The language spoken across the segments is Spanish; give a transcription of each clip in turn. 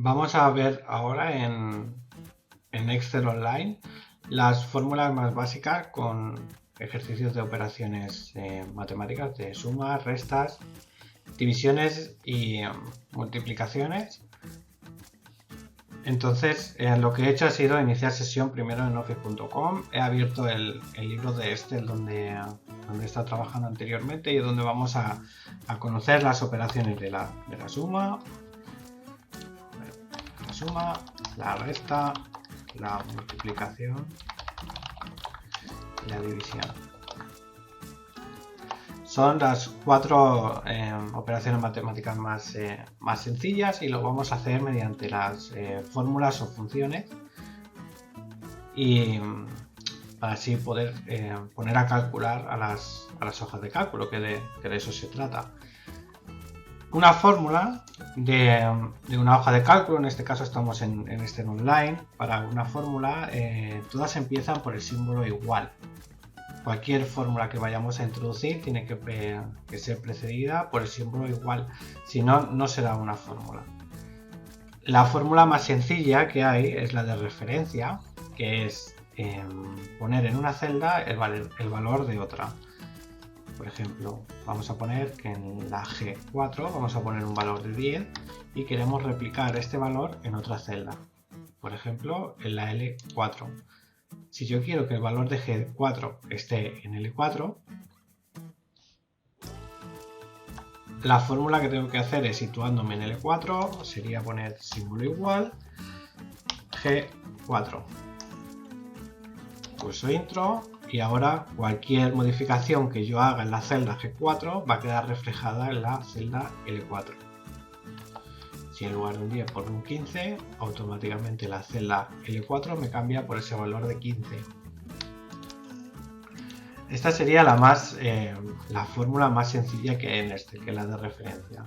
Vamos a ver ahora en Excel Online las fórmulas más básicas con ejercicios de operaciones matemáticas de sumas, restas, divisiones y multiplicaciones. Entonces lo que he hecho ha sido iniciar sesión primero en office.com. He abierto el libro de Excel donde he estado trabajando anteriormente y donde vamos a conocer las operaciones de la suma, la resta, la multiplicación y la división. Son las cuatro operaciones matemáticas más sencillas y lo vamos a hacer mediante las fórmulas o funciones y así poder poner a calcular a las hojas de cálculo, que de eso se trata. Una fórmula de una hoja de cálculo, en este caso estamos en este online. Para una fórmula todas empiezan por el símbolo igual. Cualquier fórmula que vayamos a introducir tiene que ser precedida por el símbolo igual, si no, no será una fórmula. La fórmula más sencilla que hay es la de referencia, que es poner en una celda el valor de otra. Por ejemplo, vamos a poner que en la G4 vamos a poner un valor de 10 y queremos replicar este valor en otra celda. Por ejemplo, en la L4. Si yo quiero que el valor de G4 esté en L4, la fórmula que tengo que hacer es, situándome en L4, sería poner símbolo igual, G4. Pulso intro y ahora cualquier modificación que yo haga en la celda G4 va a quedar reflejada en la celda L4. Si en lugar de un 10 pongo un 15, automáticamente la celda L4 me cambia por ese valor de 15. Esta sería la fórmula más sencilla que hay en que es la de referencia.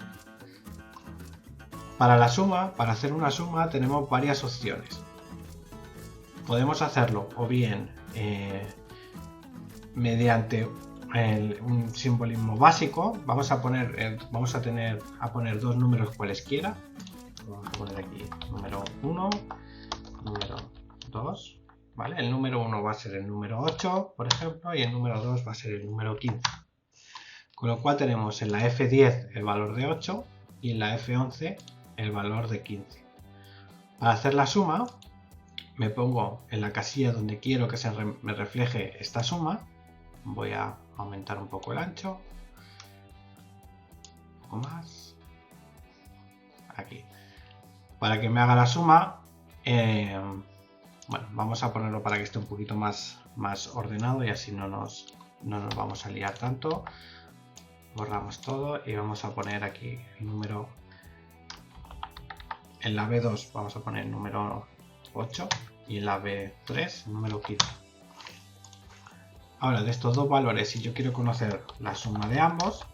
Para la suma, para hacer una suma tenemos varias opciones. Podemos hacerlo o bien mediante un simbolismo básico. Vamos a poner dos números cualesquiera. Vamos a poner aquí número 1, número 2, ¿vale? El número 1 va a ser el número 8, por ejemplo, y el número 2 va a ser el número 15. Con lo cual tenemos en la F10 el valor de 8 y en la F11 el valor de 15. Para hacer la suma, me pongo en la casilla donde quiero que me refleje esta suma. Voy a aumentar un poco el ancho. Un poco más. Aquí. Para que me haga la suma, bueno, vamos a ponerlo para que esté un poquito más ordenado y así no nos vamos a liar tanto. Borramos todo y vamos a poner aquí el número. En la B2 vamos a poner el número 8 y en la B3 el número 15. Ahora, de estos dos valores, si yo quiero conocer la suma de ambos,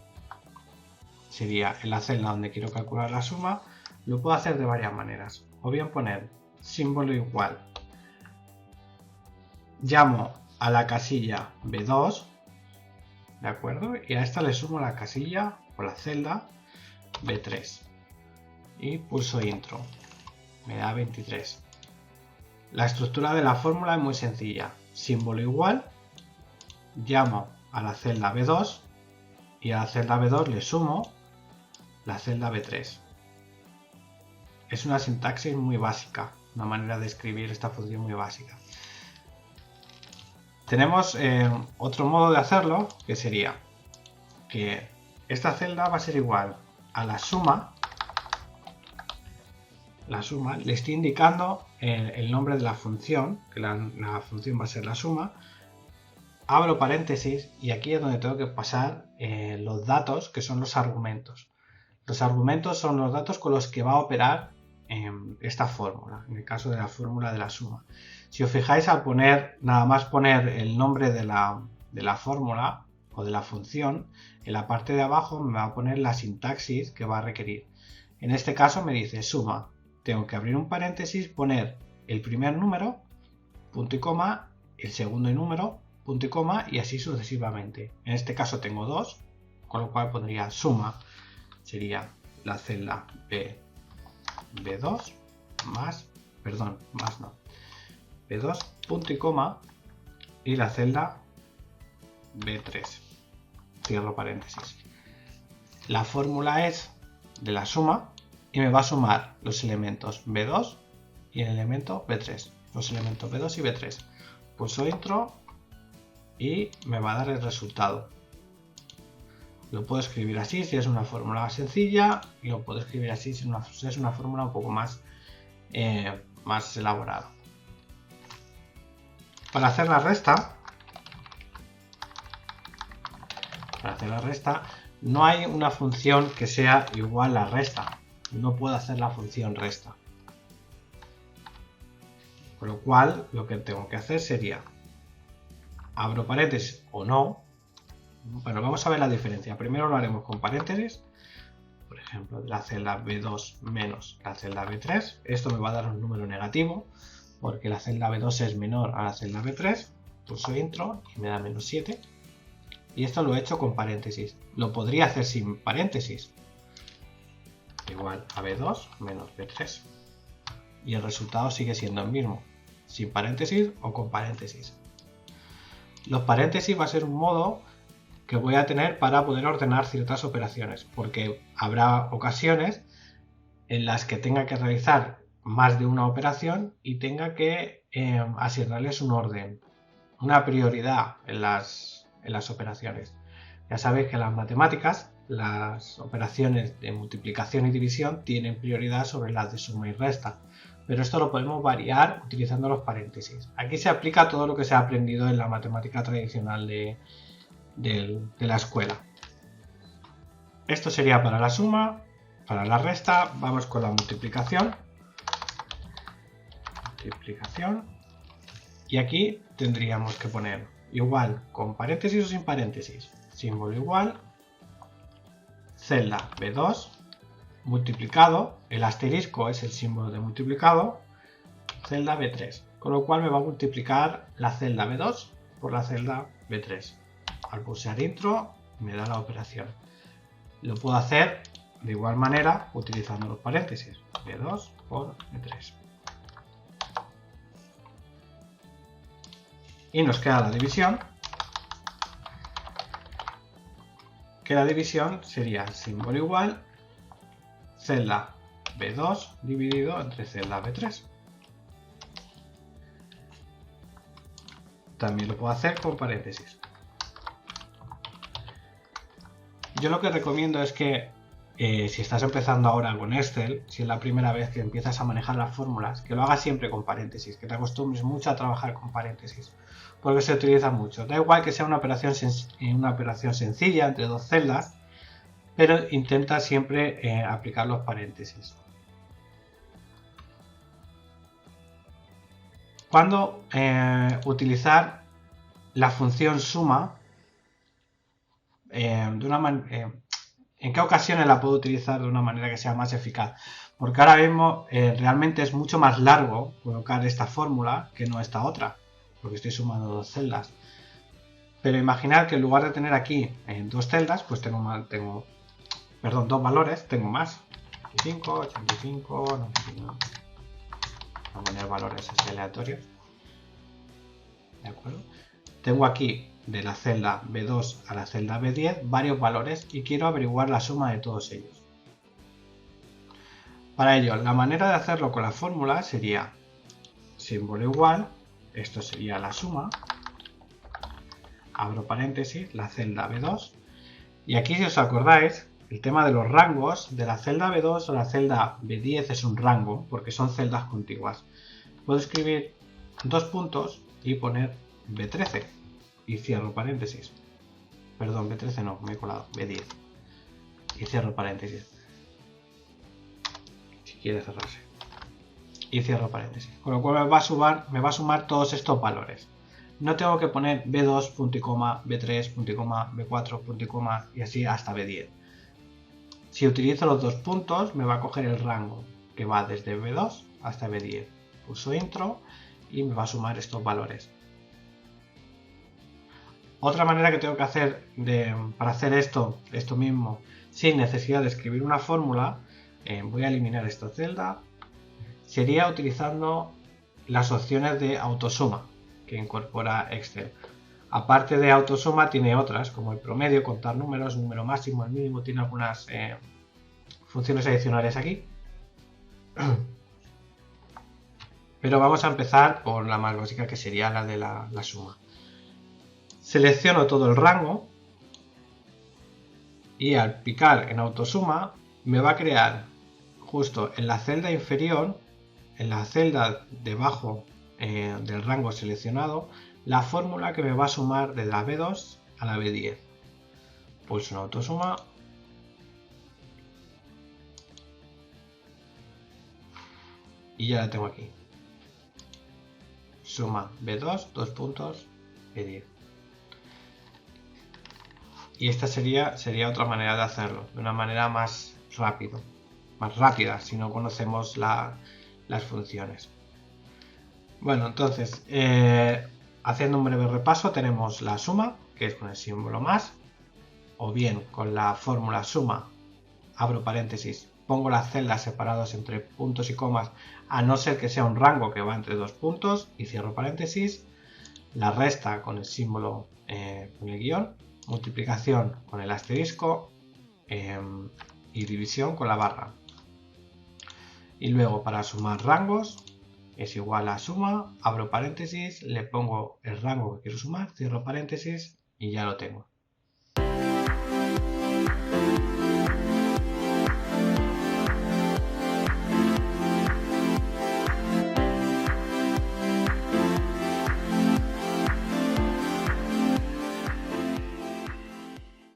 sería en la celda donde quiero calcular la suma. Lo puedo hacer de varias maneras. O bien poner símbolo igual. Llamo a la casilla B2, ¿de acuerdo? Y a esta le sumo la casilla o la celda B3. Y pulso intro. Me da 23. La estructura de la fórmula es muy sencilla. Símbolo igual. Llamo a la celda B2 y a la celda B2 le sumo la celda B3. Es una sintaxis muy básica, una manera de escribir esta función muy básica. Tenemos otro modo de hacerlo, que sería que esta celda va a ser igual a la suma. Le estoy indicando el nombre de la función, que la función va a ser la suma. Abro paréntesis y aquí es donde tengo que pasar los datos, que son los argumentos. Los argumentos son los datos con los que va a operar esta fórmula, en el caso de la fórmula de la suma. Si os fijáis, al nada más poner el nombre de la fórmula o de la función, en la parte de abajo me va a poner la sintaxis que va a requerir. En este caso me dice suma. Tengo que abrir un paréntesis, poner el primer número, punto y coma, el segundo número, punto y coma, y así sucesivamente. En este caso tengo dos, con lo cual pondría suma. Sería la celda B2 más, perdón, más no, B2, punto y coma, y la celda B3. Cierro paréntesis. La fórmula es de la suma y me va a sumar los elementos B2 y el elemento B3. Los elementos B2 y B3. Pulso Intro y me va a dar el resultado. Lo puedo escribir así si es una fórmula sencilla, y lo puedo escribir así si es una fórmula un poco más, más elaborada. Para hacer la resta, no hay una función que sea igual a resta. No puedo hacer la función resta. Con lo cual, lo que tengo que hacer sería, abro paréntesis o no. Bueno, vamos a ver la diferencia. Primero lo haremos con paréntesis. Por ejemplo, la celda B2 menos la celda B3. Esto me va a dar un número negativo, porque la celda B2 es menor a la celda B3. Pulso Intro y me da menos 7. Y esto lo he hecho con paréntesis. Lo podría hacer sin paréntesis. Igual a B2 menos B3. Y el resultado sigue siendo el mismo. Sin paréntesis o con paréntesis. Los paréntesis va a ser un modo que voy a tener para poder ordenar ciertas operaciones. Porque habrá ocasiones en las que tenga que realizar más de una operación y tenga que asignarles un orden. Una prioridad en las operaciones. Ya sabéis que en las matemáticas las operaciones de multiplicación y división tienen prioridad sobre las de suma y resta, pero esto lo podemos variar utilizando los paréntesis. Aquí se aplica todo lo que se ha aprendido en la matemática tradicional de la escuela. Esto sería para la suma. Para la resta vamos con la multiplicación. Y aquí tendríamos que poner igual con paréntesis o sin paréntesis. Símbolo igual, celda B2 multiplicado, el asterisco es el símbolo de multiplicado, celda B3. Con lo cual me va a multiplicar la celda B2 por la celda B3. Al pulsar Intro me da la operación. Lo puedo hacer de igual manera utilizando los paréntesis. B2 por B3. Y nos queda la división. Que la división sería símbolo igual, celda B2 dividido entre celda B3. También lo puedo hacer con paréntesis. Yo lo que recomiendo es que si estás empezando ahora con Excel, si es la primera vez que empiezas a manejar las fórmulas, que lo hagas siempre con paréntesis, que te acostumbres mucho a trabajar con paréntesis, porque se utiliza mucho. Da igual que sea una operación sencilla entre dos celdas, pero intenta siempre aplicar los paréntesis. Cuando utilizar la función suma, ¿en qué ocasiones la puedo utilizar de una manera que sea más eficaz? Porque ahora mismo realmente es mucho más largo colocar esta fórmula que no esta otra, porque estoy sumando dos celdas. Pero imaginad que en lugar de tener aquí dos celdas, pues tengo dos valores, tengo más. 85, 85, 99. Voy a poner valores así aleatorios. ¿De acuerdo? Tengo aquí de la celda B2 a la celda B10 varios valores y quiero averiguar la suma de todos ellos. Para ello, la manera de hacerlo con la fórmula sería símbolo igual, esto sería la suma, abro paréntesis, la celda B2, y aquí si os acordáis, el tema de los rangos de la celda B2 o la celda B10 es un rango porque son celdas contiguas. Puedo escribir dos puntos y poner B13 y cierro paréntesis. Perdón, B13 no, me he colado, B10 y cierro paréntesis. Si quiere cerrarse. Y cierro paréntesis. Con lo cual me va a sumar todos estos valores. No tengo que poner B2, punto y coma, B3, punto y coma, B4, punto y coma y así hasta B10. Si utilizo los dos puntos, me va a coger el rango que va desde B2 hasta B10. Pulso Intro y me va a sumar estos valores. Otra manera que tengo que hacer para hacer esto mismo sin necesidad de escribir una fórmula, voy a eliminar esta celda. sería utilizando las opciones de autosuma que incorpora Excel. Aparte de autosuma tiene otras como el promedio, contar números, número máximo, el mínimo, tiene algunas funciones adicionales aquí. Pero vamos a empezar por la más básica, que sería la de la suma. Selecciono todo el rango y al picar en autosuma me va a crear justo en la celda inferior, en la celda debajo del rango seleccionado, la fórmula que me va a sumar de la B2 a la B10. Pulso en autosuma y ya la tengo aquí. Suma B2, 2 puntos, B10. Y esta sería otra manera de hacerlo, de una manera más rápida, si no conocemos las funciones. Bueno, entonces, haciendo un breve repaso, tenemos la suma, que es con el símbolo más, o bien con la fórmula suma, abro paréntesis, pongo las celdas separadas entre puntos y comas, a no ser que sea un rango que va entre dos puntos, y cierro paréntesis, la resta con el símbolo, con el guión, multiplicación con el asterisco y división con la barra. Y luego para sumar rangos es igual a suma, abro paréntesis, le pongo el rango que quiero sumar, cierro paréntesis y ya lo tengo.